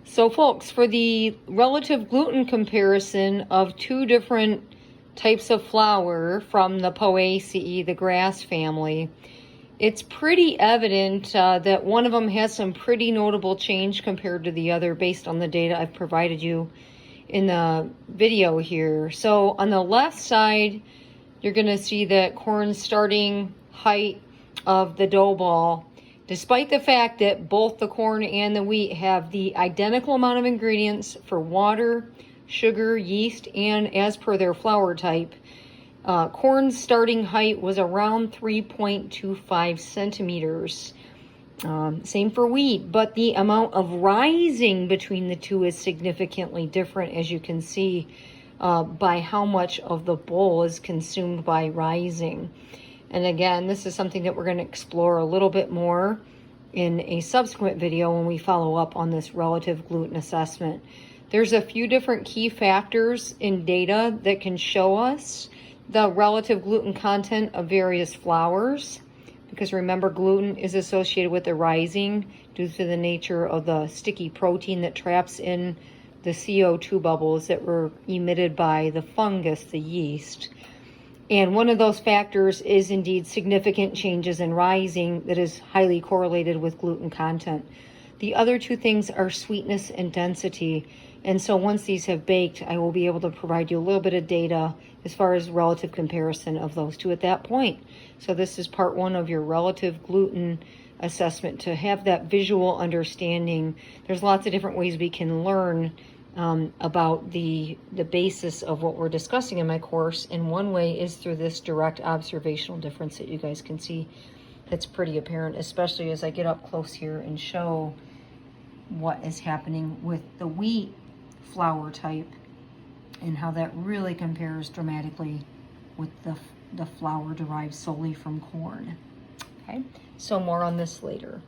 So folks, for the relative gluten comparison of two different types of flour from the Poaceae, the grass family, it's pretty evident that one of them has some pretty notable change compared to the other based on the data I've provided you in the video here. So on the left side, you're going to see that corn's starting height of the dough ball, despite the fact that both the corn and the wheat have the identical amount of ingredients for water, sugar, yeast, and as per their flour type, corn's starting height was around 3.25 centimeters. Same for wheat, but the amount of rising between the two is significantly different, as you can see by how much of the bowl is consumed by rising. And again, this is something that we're going to explore a little bit more in a subsequent video when we follow up on this relative gluten assessment. There's a few different key factors in data that can show us the relative gluten content of various flours, because remember, gluten is associated with the rising due to the nature of the sticky protein that traps in the CO2 bubbles that were emitted by the fungus, the yeast. And one of those factors is indeed significant changes in rising that is highly correlated with gluten content. The other two things are sweetness and density. And so once these have baked, I will be able to provide you a little bit of data as far as relative comparison of those two at that point. So this is part one of your relative gluten assessment, to have that visual understanding. There's lots of different ways we can learn about the basis of what we're discussing in my course, and one way is through this direct observational difference that you guys can see. That's pretty apparent, especially as I get up close here and show what is happening with the wheat flour type and how that really compares dramatically with the flour derived solely from corn. Okay, so more on this later.